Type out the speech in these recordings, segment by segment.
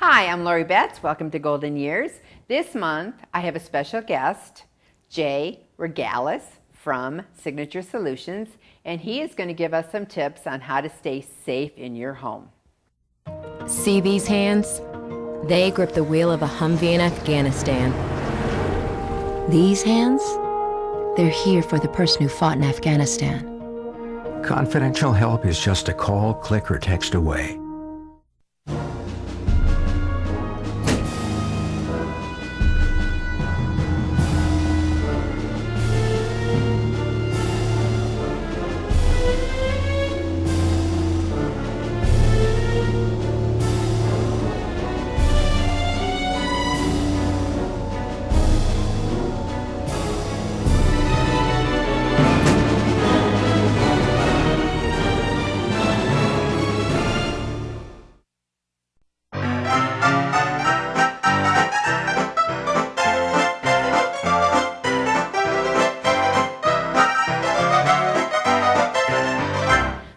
Hi, I'm Lori Betts. Welcome to Golden Years. This month, I have a special guest, Jay Regalis from Signature Solutions, and he is going to give us some tips on how to stay safe in your home. See these hands? They grip the wheel of a Humvee in Afghanistan. These hands? They're here for the person who fought in Afghanistan. Confidential help is just a call, click, or text away.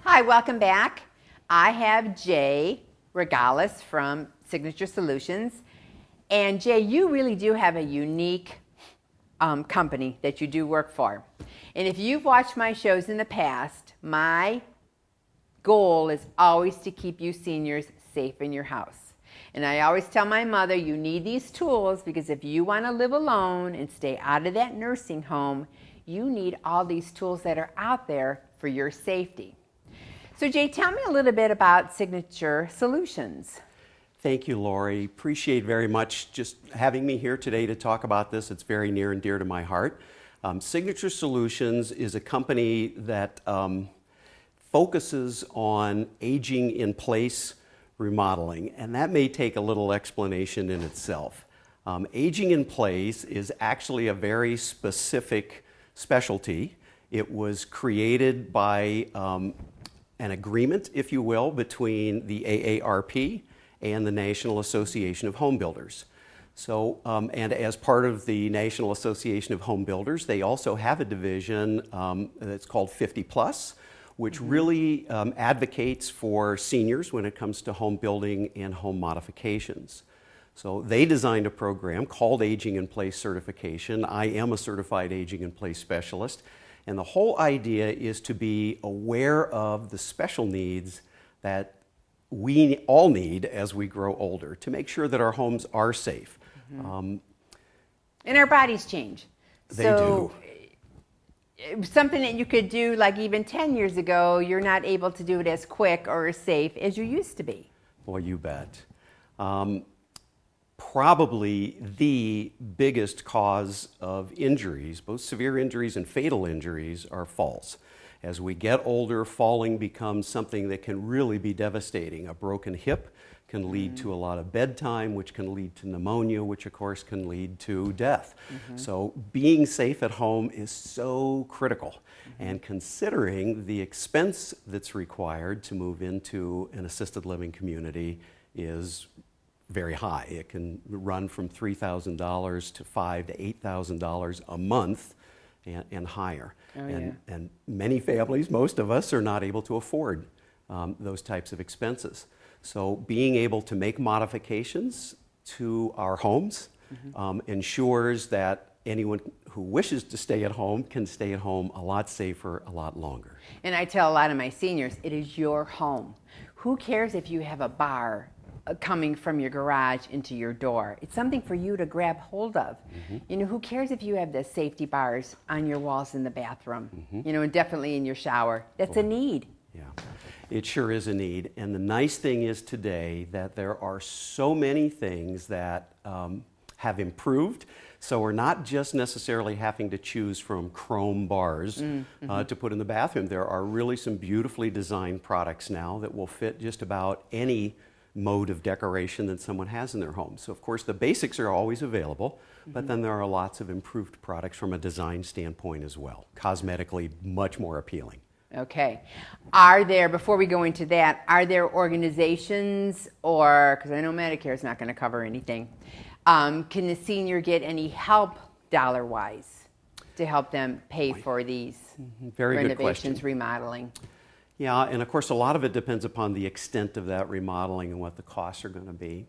Hi, welcome back. I have Jay Regalis from Signature Solutions. And Jay, you really do have a unique company that you do work for. And if you've watched my shows in the past, my goal is always to keep you seniors safe in your house. And I always tell my mother, you need these tools because if you want to live alone and stay out of that nursing home, you need all these tools that are out there for your safety. So Jay, tell me a little bit about Signature Solutions. Thank you, Lori. Appreciate very much just having me here today to talk about this. It's very near and dear to my heart. Signature Solutions is a company that focuses on aging in place remodeling, and that may take a little explanation in itself. Aging in place is actually a very specific specialty. It was created by an agreement, if you will, between the AARP and the National Association of Home Builders. So, and as part of the National Association of Home Builders, they also have a division that's called 50 Plus, which really advocates for seniors when it comes to home building and home modifications. So they designed a program called Aging in Place Certification. I am a certified Aging in Place specialist. And the whole idea is to be aware of the special needs that we all need as we grow older to make sure that our homes are safe. And our bodies change. They do. Something that you could do like even 10 years ago, you're not able to do it as quick or as safe as you used to be. Well, you bet. Probably the biggest cause of injuries, both severe injuries and fatal injuries, are falls. As we get older, falling becomes something that can really be devastating. A broken hip can lead to a lot of bedtime, which can lead to pneumonia, which of course can lead to death. So being safe at home is so critical. And considering the expense that's required to move into an assisted living community is very high. It can run from $3,000 to $5,000 to $8,000 a month and higher. And many families, most of us, are not able to afford those types of expenses. So being able to make modifications to our homes ensures that anyone who wishes to stay at home can stay at home a lot safer, a lot longer. And I tell a lot of my seniors, it is your home. Who cares if you have a bar coming from your garage into your door? It's something for you to grab hold of. You know, who cares if you have the safety bars on your walls in the bathroom? You know, and definitely in your shower. That's a need. Yeah, it sure is a need. And the nice thing is today that there are so many things that have improved. So we're not just necessarily having to choose from chrome bars to put in the bathroom. There are really some beautifully designed products now that will fit just about any mode of decoration that someone has in their home. So of course the basics are always available, but then there are lots of improved products from a design standpoint as well. Cosmetically much more appealing. Okay. Are there, before we go into that, are there organizations or, because I know Medicare is not going to cover anything, can the senior get any help dollar-wise to help them pay for these renovations, remodeling? Yeah, and of course a lot of it depends upon the extent of that remodeling and what the costs are going to be.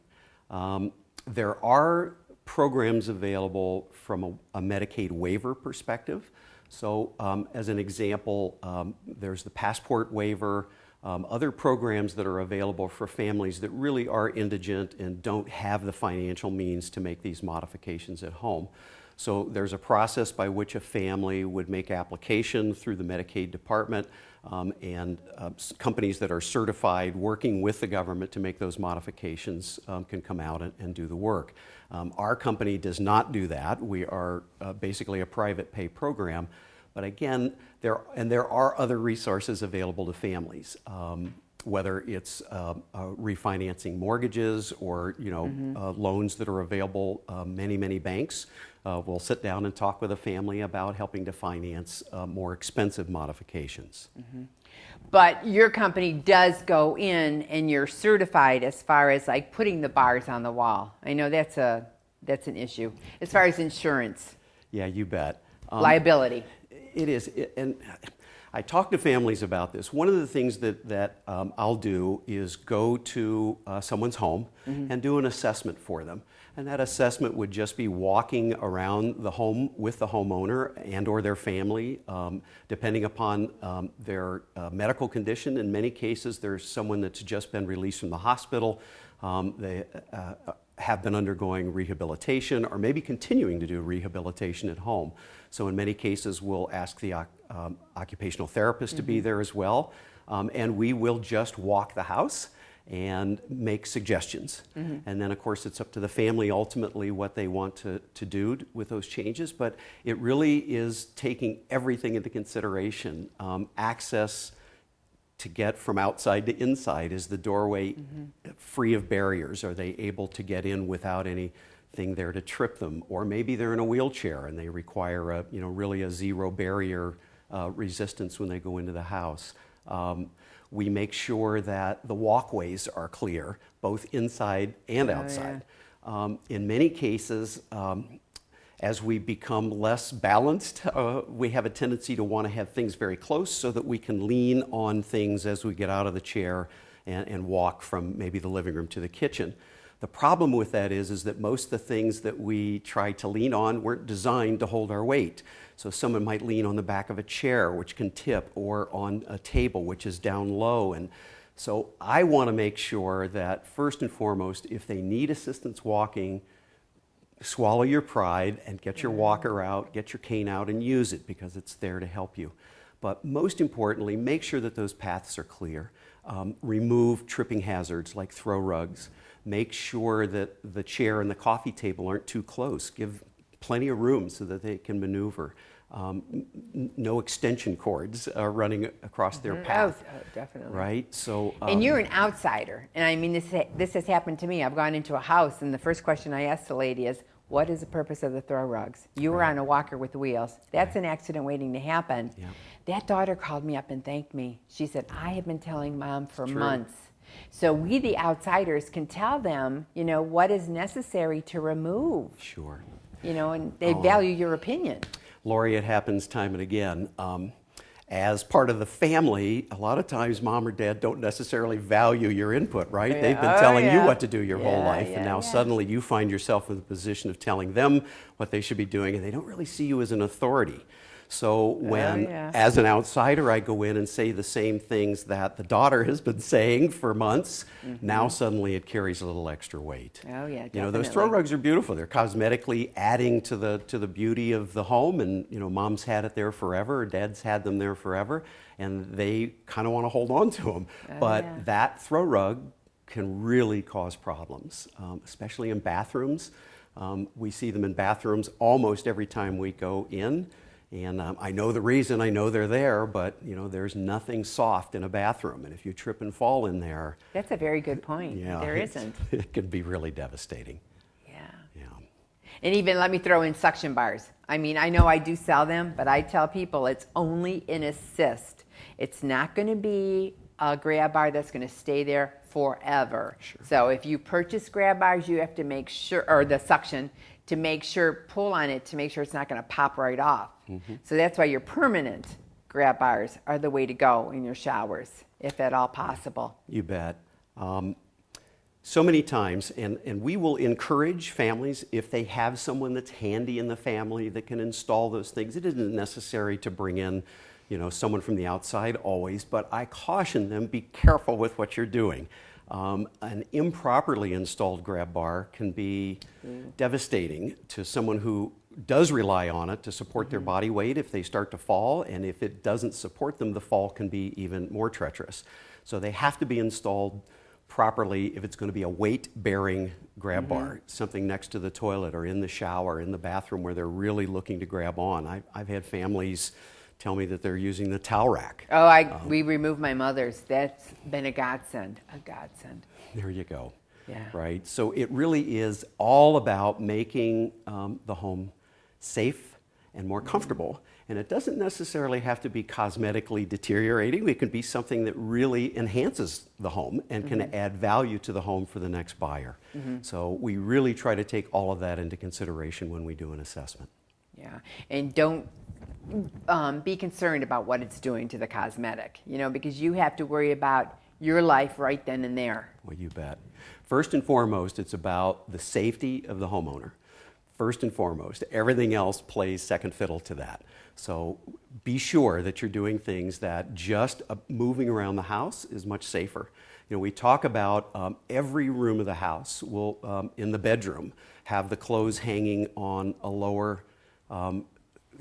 There are programs available from a Medicaid waiver perspective. So as an example, there's the passport waiver, other programs that are available for families that really are indigent and don't have the financial means to make these modifications at home. So there's a process by which a family would make application through the Medicaid department, and companies that are certified working with the government to make those modifications can come out and do the work. Our company does not do that. We are basically a private pay program. But again, there are other resources available to families, whether it's refinancing mortgages or loans that are available. Many banks will sit down and talk with a family about helping to finance more expensive modifications. Mm-hmm. But your company does go in, and you're certified as far as like putting the bars on the wall. I know that's an issue as far as insurance. Yeah, you bet. Liability. It is, and I talk to families about this. One of the things that I'll do is go to someone's home and do an assessment for them. And that assessment would just be walking around the home with the homeowner and or their family, depending upon their medical condition. In many cases, there's someone that's just been released from the hospital. They have been undergoing rehabilitation or maybe continuing to do rehabilitation at home. So in many cases, we'll ask the occupational therapist to be there as well. And we will just walk the house and make suggestions. And then, of course, it's up to the family ultimately what they want to do with those changes. But it really is taking everything into consideration. Access to get from outside to inside. Is the doorway free of barriers? Are they able to get in without anything there to trip them? Or maybe they're in a wheelchair and they require really a zero barrier resistance when they go into the house. We make sure that the walkways are clear, both inside and outside. In many cases, as we become less balanced, we have a tendency to want to have things very close so that we can lean on things as we get out of the chair and walk from maybe the living room to the kitchen. The problem with that is that most of the things that we try to lean on weren't designed to hold our weight. So someone might lean on the back of a chair, which can tip, or on a table, which is down low. And so I want to make sure that first and foremost, if they need assistance walking, swallow your pride and get your walker out, get your cane out and use it because it's there to help you. But most importantly, make sure that those paths are clear. Remove tripping hazards like throw rugs. Make sure that the chair and the coffee table aren't too close. Give plenty of room so that they can maneuver. No extension cords running across their path. Oh, definitely. Right? So, and you're an outsider. And I mean, this has happened to me. I've gone into a house, and the first question I asked the lady is, what is the purpose of the throw rugs? You were on a walker with wheels. That's an accident waiting to happen. Yeah. That daughter called me up and thanked me. She said, I have been telling Mom for months. So we, the outsiders, can tell them, what is necessary to remove. Sure. And they value your opinion. Lori, it happens time and again. As part of the family, a lot of times mom or dad don't necessarily value your input, right? Yeah. They've been telling you what to do your whole life, and now yeah. suddenly you find yourself in the position of telling them what they should be doing, and they don't really see you as an authority. So when, as an outsider, I go in and say the same things that the daughter has been saying for months, now suddenly it carries a little extra weight. Oh, yeah, definitely. Those throw rugs are beautiful. They're cosmetically adding to the beauty of the home, and mom's had it there forever, or dad's had them there forever, and they kind of want to hold on to them. But that throw rug can really cause problems, especially in bathrooms. We see them in bathrooms almost every time we go in. And I know the reason, I know they're there, but there's nothing soft in a bathroom. And if you trip and fall in there... That's a very good point. There isn't. It can be really devastating. Yeah. Yeah. And even let me throw in suction bars. I mean, I know I do sell them, but I tell people it's only an assist. It's not going to be a grab bar that's going to stay there forever. Sure. So if you purchase grab bars, you have to make sure, or the suction, to make sure, pull on it to make sure it's not going to pop right off. So that's why your permanent grab bars are the way to go in your showers, if at all possible. You bet. so many times, and we will encourage families, if they have someone that's handy in the family that can install those things. It isn't necessary to bring in, someone from the outside always, but I caution them, be careful with what you're doing. An improperly installed grab bar can be devastating to someone who does rely on it to support their body weight if they start to fall, and if it doesn't support them, the fall can be even more treacherous. So they have to be installed properly if it's going to be a weight-bearing grab bar, something next to the toilet or in the shower, in the bathroom where they're really looking to grab on. I've had families tell me that they're using the towel rack. Oh, we removed my mother's. That's been a godsend, a godsend. There you go. Yeah. Right. So it really is all about making the home safe and more comfortable. And it doesn't necessarily have to be cosmetically deteriorating. It can be something that really enhances the home and can add value to the home for the next buyer. So we really try to take all of that into consideration when we do an assessment. Yeah, and don't be concerned about what it's doing to the cosmetic, because you have to worry about your life right then and there. Well, you bet. First and foremost, it's about the safety of the homeowner. First and foremost, everything else plays second fiddle to that. So be sure that you're doing things that just moving around the house is much safer. We talk about every room of the house will, in the bedroom, have the clothes hanging on a lower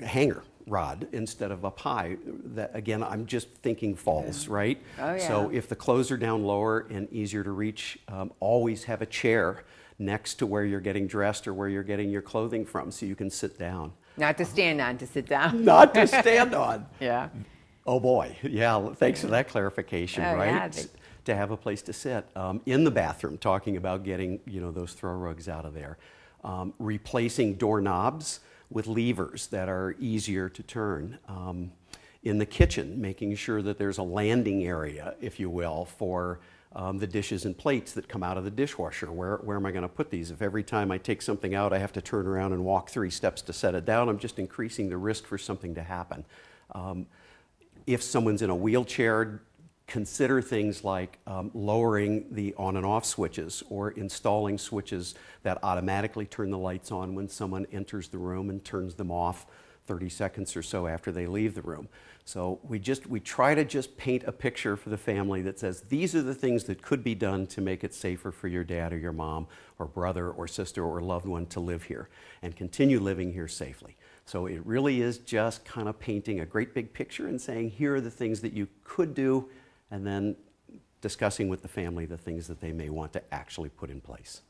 hanger rod instead of up high. That, again, I'm just thinking falls, right? Oh, yeah. So if the clothes are down lower and easier to reach, always have a chair next to where you're getting dressed or where you're getting your clothing from so you can sit down. Not to stand on, to sit down. Not to stand on. Yeah. Oh boy, yeah, thanks for that clarification, Oh, right? yeah, To have a place to sit. In the bathroom, talking about getting, those throw rugs out of there. Replacing doorknobs with levers that are easier to turn. In the kitchen, making sure that there's a landing area, if you will, for the dishes and plates that come out of the dishwasher. Where am I going to put these? If every time I take something out, I have to turn around and walk 3 steps to set it down, I'm just increasing the risk for something to happen. If someone's in a wheelchair, consider things like lowering the on and off switches or installing switches that automatically turn the lights on when someone enters the room and turns them off 30 seconds or so after they leave the room. So we try to just paint a picture for the family that says these are the things that could be done to make it safer for your dad or your mom or brother or sister or loved one to live here and continue living here safely. So it really is just kind of painting a great big picture and saying here are the things that you could do, and then discussing with the family the things that they may want to actually put in place.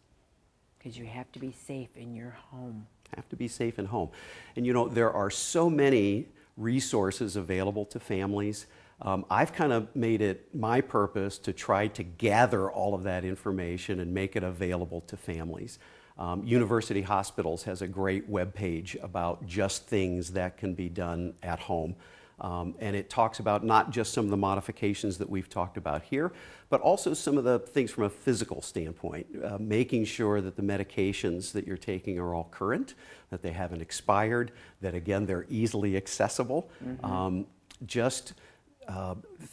Because you have to be safe in your home. Have to be safe in home. And there are so many resources available to families. I've kind of made it my purpose to try to gather all of that information and make it available to families. University Hospitals has a great webpage about just things that can be done at home. And it talks about not just some of the modifications that we've talked about here, but also some of the things from a physical standpoint, making sure that the medications that you're taking are all current, that they haven't expired, that again, they're easily accessible.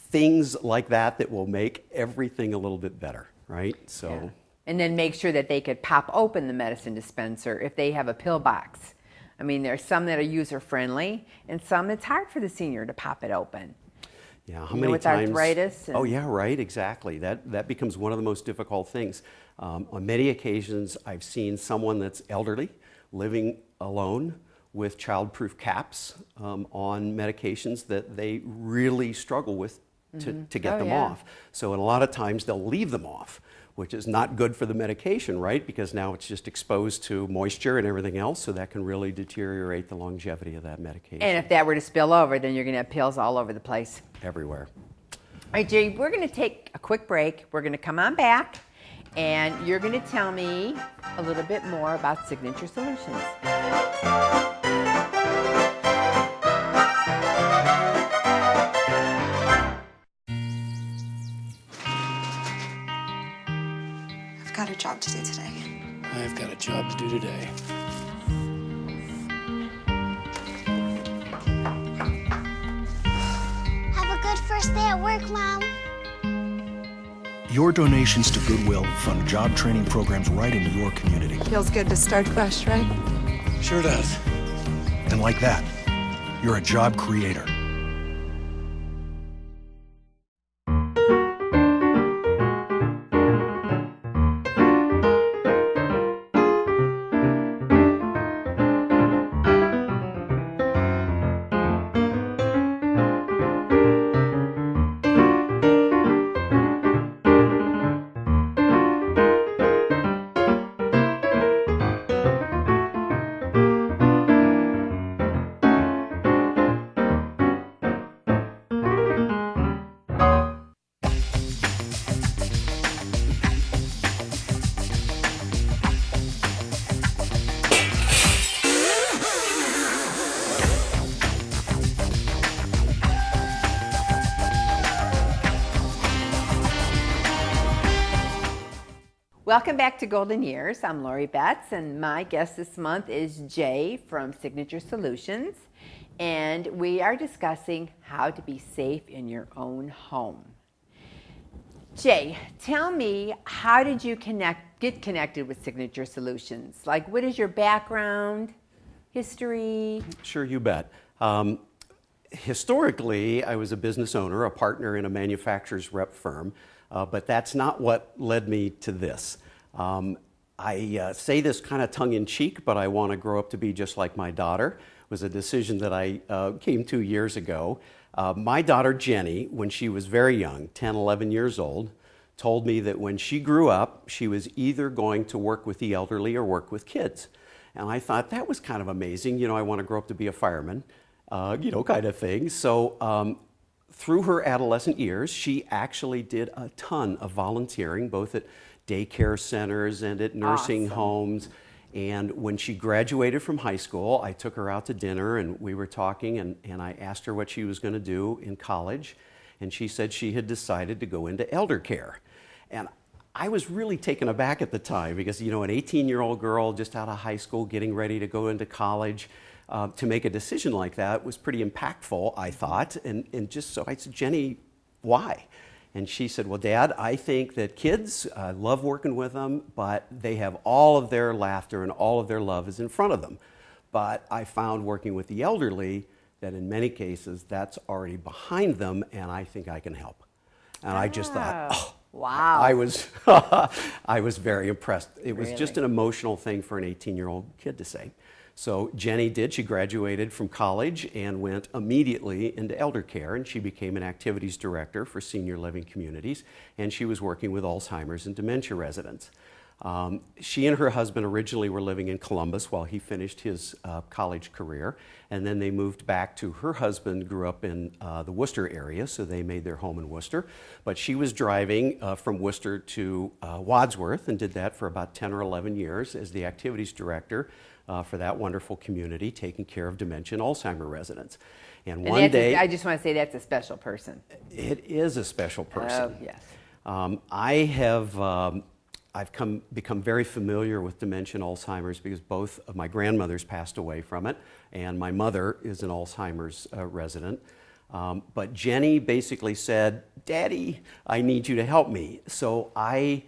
Things like that will make everything a little bit better, right? So. Yeah. And then make sure that they could pop open the medicine dispenser if they have a pill box. I mean, there's some that are user-friendly, and some it's hard for the senior to pop it open. Yeah, how many with times? Arthritis. Oh yeah, right, exactly. That becomes one of the most difficult things. On many occasions, I've seen someone that's elderly, living alone with child-proof caps on medications that they really struggle with to get them off. So a lot of times they'll leave them off, which is not good for the medication, right? Because now it's just exposed to moisture and everything else, so that can really deteriorate the longevity of that medication. And if that were to spill over, then you're going to have pills all over the place. Everywhere. All right, Jay, we're going to take a quick break. We're going to come on back, and you're going to tell me a little bit more about Signature Solutions. I've got a job to do today. I've got a job to do today. Have a good first day at work, Mom. Your donations to Goodwill fund job training programs right in your community. Feels good to start fresh, right? Sure does. And like that, you're a job creator. Welcome back to Golden Years. I'm Lori Betts, and my guest this month is Jay from Signature Solutions, and we are discussing how to be safe in your own home. Jay, tell me, how did you get connected with Signature Solutions? Like, what is your background, history? Sure, you bet. Historically, I was a business owner, a partner in a manufacturer's rep firm, but that's not what led me to this. I say this kind of tongue-in-cheek, but I want to grow up to be just like my daughter. It was a decision that I came to years ago. My daughter Jenny, when she was very young, 10, 11 years old, told me that when she grew up, she was either going to work with the elderly or work with kids. And I thought that was kind of amazing. You know, I want to grow up to be a fireman, kind of thing. So through her adolescent years, she actually did a ton of volunteering, both at daycare centers and at nursing homes. And when she graduated from high school, I took her out to dinner and we were talking, and I asked her what she was going to do in college. And she said she had decided to go into elder care. And I was really taken aback at the time because, you know, an 18-year-old girl just out of high school getting ready to go into college, to make a decision like that was pretty impactful, I thought. And just so I said, Jenny, why? And she said, well, Dad, I think that kids, I love working with them, but they have all of their laughter and all of their love is in front of them. But I found working with the elderly that in many cases that's already behind them, and I think I can help. And I just thought, oh, wow. I was very impressed. It was just an emotional thing for an 18-year-old kid to say. So Jenny did. She graduated from college and went immediately into elder care, and she became an activities director for senior living communities, and she was working with Alzheimer's and dementia residents. She and her husband originally were living in Columbus while he finished his college career, and then they moved back to, her husband grew up in the Worcester area, so they made their home in Worcester. But she was driving from Worcester to Wadsworth and did that for about 10 or 11 years as the activities director for that wonderful community, taking care of dementia and Alzheimer residents. And one day, I just want to say that's a special person. It is a special person. Oh, yes. I've become very familiar with dementia and Alzheimer's because both of my grandmothers passed away from it, and my mother is an Alzheimer's resident. But Jenny basically said, Daddy, I need you to help me. So I,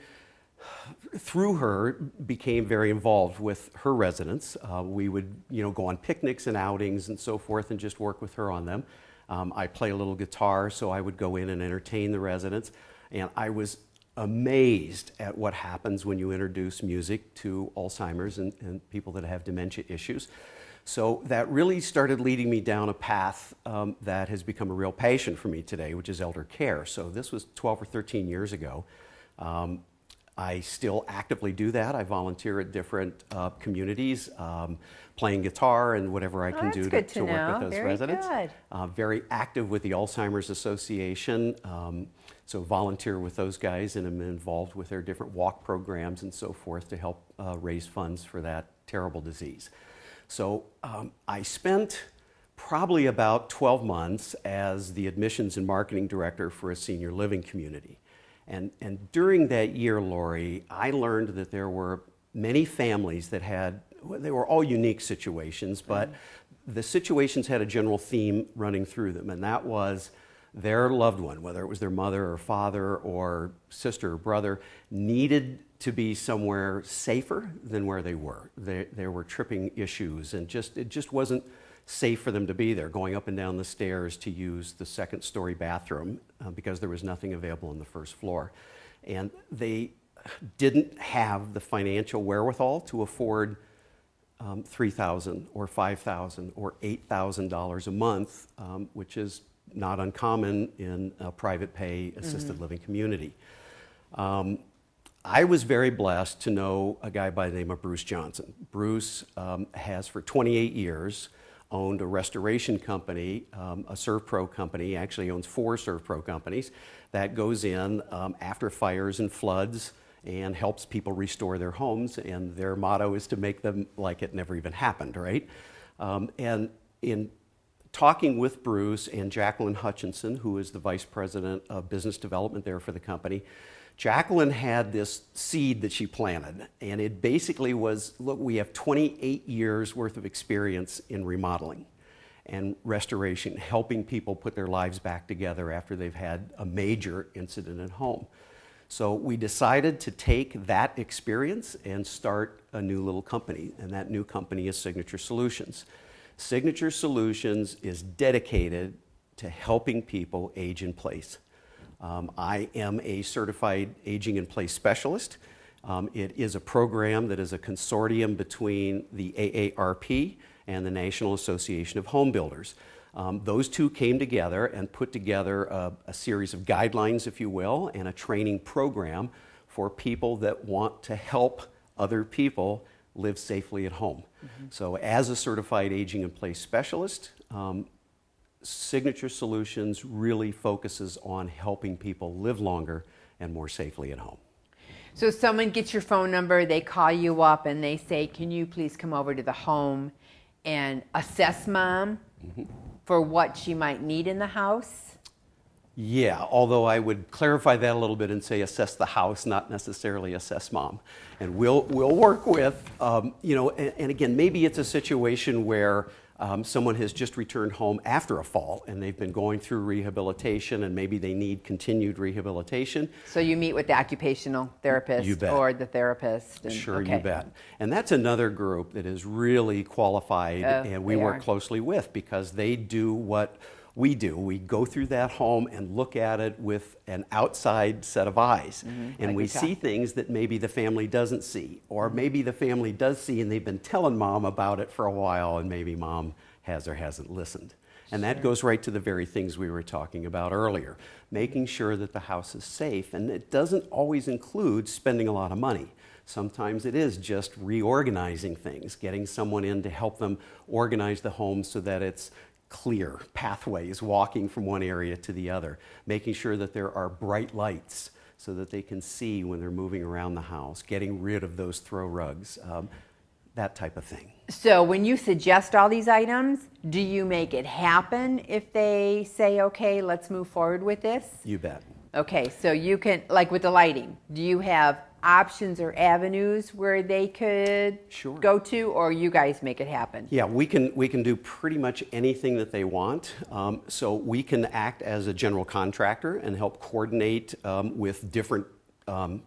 through her, became very involved with her residents. We would, go on picnics and outings and so forth and just work with her on them. I play a little guitar, so I would go in and entertain the residents. And I was amazed at what happens when you introduce music to Alzheimer's and people that have dementia issues. So that really started leading me down a path that has become a real passion for me today, which is elder care. So this was 12 or 13 years ago. I still actively do that. I volunteer at different communities, playing guitar and whatever I can do to work with those residents. Very active with the Alzheimer's Association. So volunteer with those guys and am involved with their different walk programs and so forth to help raise funds for that terrible disease. So I spent probably about 12 months as the admissions and marketing director for a senior living community. And during that year, Lori, I learned that there were many families that they were all unique situations, but the situations had a general theme running through them, and that was their loved one, whether it was their mother or father or sister or brother, needed to be somewhere safer than where they were. There were tripping issues, and it just wasn't safe for them to be there, going up and down the stairs to use the second-story bathroom because there was nothing available on the first floor. And they didn't have the financial wherewithal to afford $3,000 or $5,000 or $8,000 a month, which is not uncommon in a private pay assisted living community. I was very blessed to know a guy by the name of Bruce Johnson. Bruce has for 28 years owned a restoration company, a ServPro company, actually owns 4 ServPro companies that goes in after fires and floods and helps people restore their homes, and their motto is to make them like it never even happened, right? And in talking with Bruce and Jacqueline Hutchinson, who is the Vice President of Business Development there for the company, Jacqueline had this seed that she planted, and it basically was, look, we have 28 years worth of experience in remodeling and restoration, helping people put their lives back together after they've had a major incident at home. So we decided to take that experience and start a new little company, and that new company is Signature Solutions. Signature Solutions is dedicated to helping people age in place. I am a certified aging in place specialist. It is a program that is a consortium between the AARP and the National Association of Home Builders. Those two came together and put together a series of guidelines, if you will, and a training program for people that want to help other people live safely at home. So as a certified aging in place specialist, Signature Solutions really focuses on helping people live longer and more safely at home. So someone gets your phone number, they call you up and they say, can you please come over to the home and assess mom for what she might need in the house? Yeah, although I would clarify that a little bit and say assess the house, not necessarily assess mom. And we'll work with, and again, maybe it's a situation where someone has just returned home after a fall and they've been going through rehabilitation and maybe they need continued rehabilitation. So you meet with the occupational therapist or the therapist? And, sure, you bet. And that's another group that is really qualified and we work closely with because they do what we do. We go through that home and look at it with an outside set of eyes. And we see things that maybe the family doesn't see, or maybe the family does see and they've been telling mom about it for a while and maybe mom has or hasn't listened. And that goes right to the very things we were talking about earlier, making sure that the house is safe. And it doesn't always include spending a lot of money. Sometimes it is just reorganizing things, getting someone in to help them organize the home so that it's clear pathways walking from one area to the other, making sure that there are bright lights so that they can see when they're moving around the house, getting rid of those throw rugs, that type of thing. So when you suggest all these items, do you make it happen if they say, okay, let's move forward with this? You bet. Okay, so you can, like with the lighting, do you have options or avenues where they could go to, or you guys make it happen? Yeah, we can do pretty much anything that they want. So we can act as a general contractor and help coordinate with different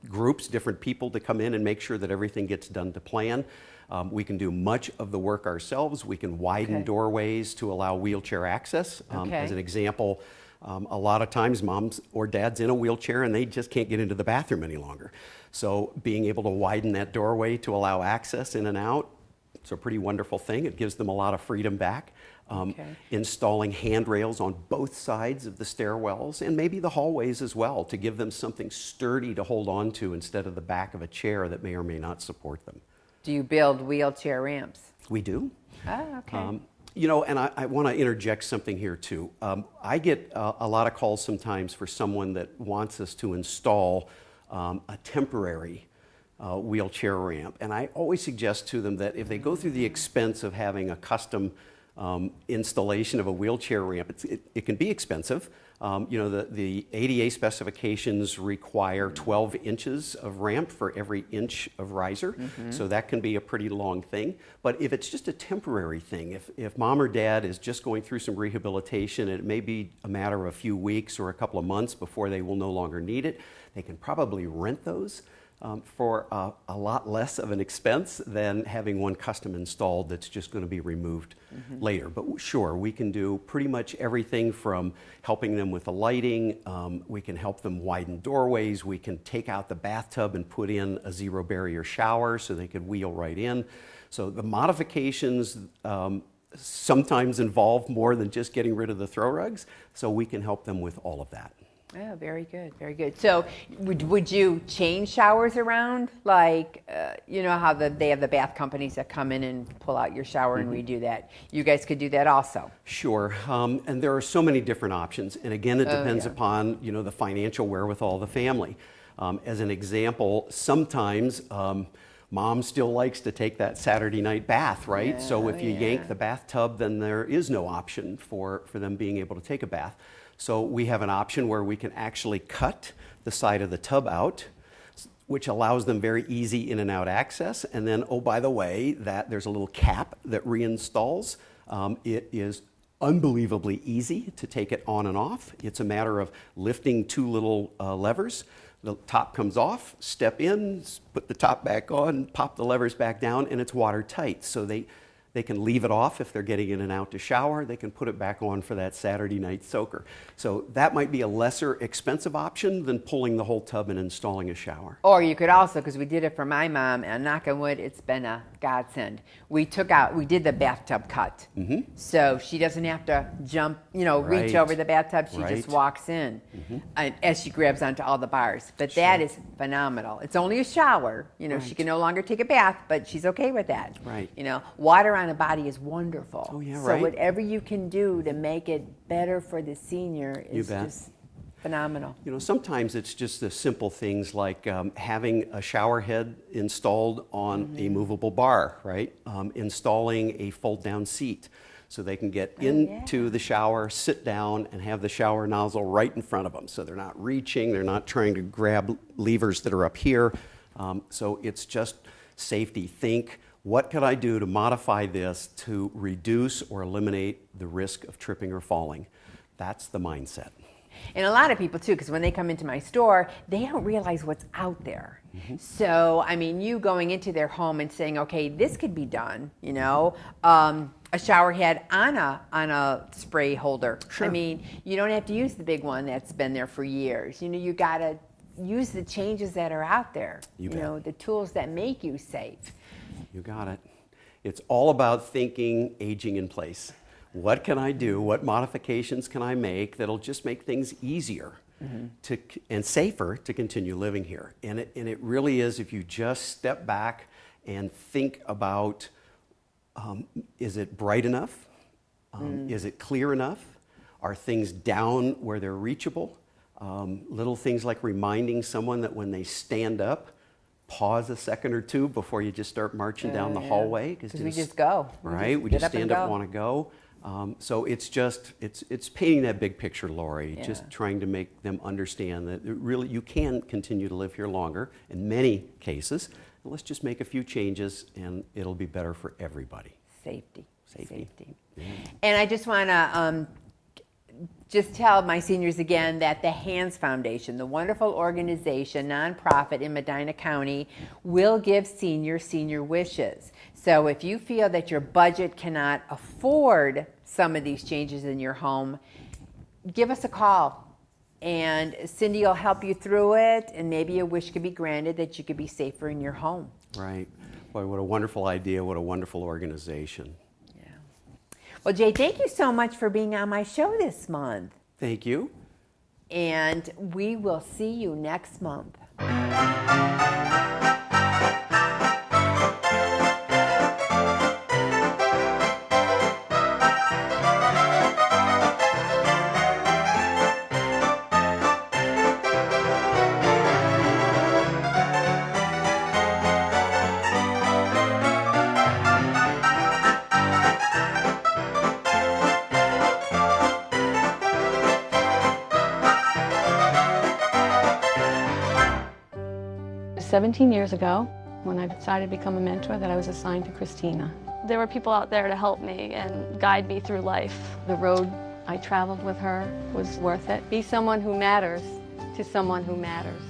groups, different people to come in and make sure that everything gets done to plan. We can do much of the work ourselves. We can widen doorways to allow wheelchair access. As an example, a lot of times moms or dad's in a wheelchair and they just can't get into the bathroom any longer. So being able to widen that doorway to allow access in and out, it's a pretty wonderful thing. It gives them a lot of freedom back. Installing handrails on both sides of the stairwells and maybe the hallways as well to give them something sturdy to hold on to instead of the back of a chair that may or may not support them. Do you build wheelchair ramps? We do. Oh, okay. And I want to interject something here too. I get a lot of calls sometimes for someone that wants us to install a temporary wheelchair ramp. And I always suggest to them that if they go through the expense of having a custom installation of a wheelchair ramp, it can be expensive. The ADA specifications require 12 inches of ramp for every inch of riser, so that can be a pretty long thing. But if it's just a temporary thing, if mom or dad is just going through some rehabilitation, it may be a matter of a few weeks or a couple of months before they will no longer need it, they can probably rent those for a lot less of an expense than having one custom installed that's just going to be removed later. But sure, we can do pretty much everything from helping them with the lighting, we can help them widen doorways, we can take out the bathtub and put in a zero barrier shower so they could wheel right in. So the modifications sometimes involve more than just getting rid of the throw rugs, so we can help them with all of that. Oh, very good, very good. So would you change showers around? Like, how they have the bath companies that come in and pull out your shower and redo that. You guys could do that also. Sure, and there are so many different options. And again, it depends upon, the financial wherewithal of the family. As an example, sometimes mom still likes to take that Saturday night bath, right? Yeah, so if you yank the bathtub, then there is no option for them being able to take a bath. So we have an option where we can actually cut the side of the tub out, which allows them very easy in and out access. And then, oh, by the way, there's a little cap that reinstalls. It is unbelievably easy to take it on and off. It's a matter of lifting two little levers. The top comes off, step in, put the top back on, pop the levers back down, and it's watertight. So they can leave it off if they're getting in and out to shower. They can put it back on for that Saturday night soaker. So that might be a lesser expensive option than pulling the whole tub and installing a shower. Or you could also, because we did it for my mom, and knock on wood, it's been a godsend. We did the bathtub cut. So she doesn't have to jump, reach over the bathtub. She just walks in as she grabs onto all the bars. But that is phenomenal. It's only a shower. She can no longer take a bath, but she's okay with that. Right. Water on a body is wonderful. Oh, yeah, so right. whatever you can do to make it better for the senior is just phenomenal. Sometimes it's just the simple things like having a shower head installed on a movable bar, right? Installing a fold-down seat so they can get into the shower, sit down, and have the shower nozzle right in front of them. So they're not reaching, they're not trying to grab levers that are up here. So it's just safety. Think, what could I do to modify this to reduce or eliminate the risk of tripping or falling? That's the mindset. And a lot of people too, because when they come into my store, they don't realize what's out there. So, you going into their home and saying, okay, this could be done, a shower head on a spray holder. Sure. You don't have to use the big one that's been there for years. You got to use the changes that are out there. The tools that make you safe. You got it. It's all about thinking aging in place. What can I do? What modifications can I make that'll just make things easier and safer to continue living here? And it really is, if you just step back and think about, is it bright enough? Is it clear enough? Are things down where they're reachable? Little things like reminding someone that when they stand up, pause a second or two before you just start marching down the hallway. Because we just go. Right, we just stand up, want to go. So it's painting that big picture, Lori, just trying to make them understand that really you can continue to live here longer in many cases. And let's just make a few changes and it'll be better for everybody. Safety. Yeah. And I just want to just tell my seniors again that the Hands Foundation, the wonderful organization, nonprofit in Medina County, will give seniors senior wishes. So if you feel that your budget cannot afford some of these changes in your home, give us a call. And Cindy will help you through it, and maybe a wish could be granted that you could be safer in your home. Right. Boy, what a wonderful idea. What a wonderful organization. Well, Jay, thank you so much for being on my show this month. Thank you. And we will see you next month. 17 years ago, when I decided to become a mentor, that I was assigned to Christina. There were people out there to help me and guide me through life. The road I traveled with her was worth it. Be someone who matters to someone who matters.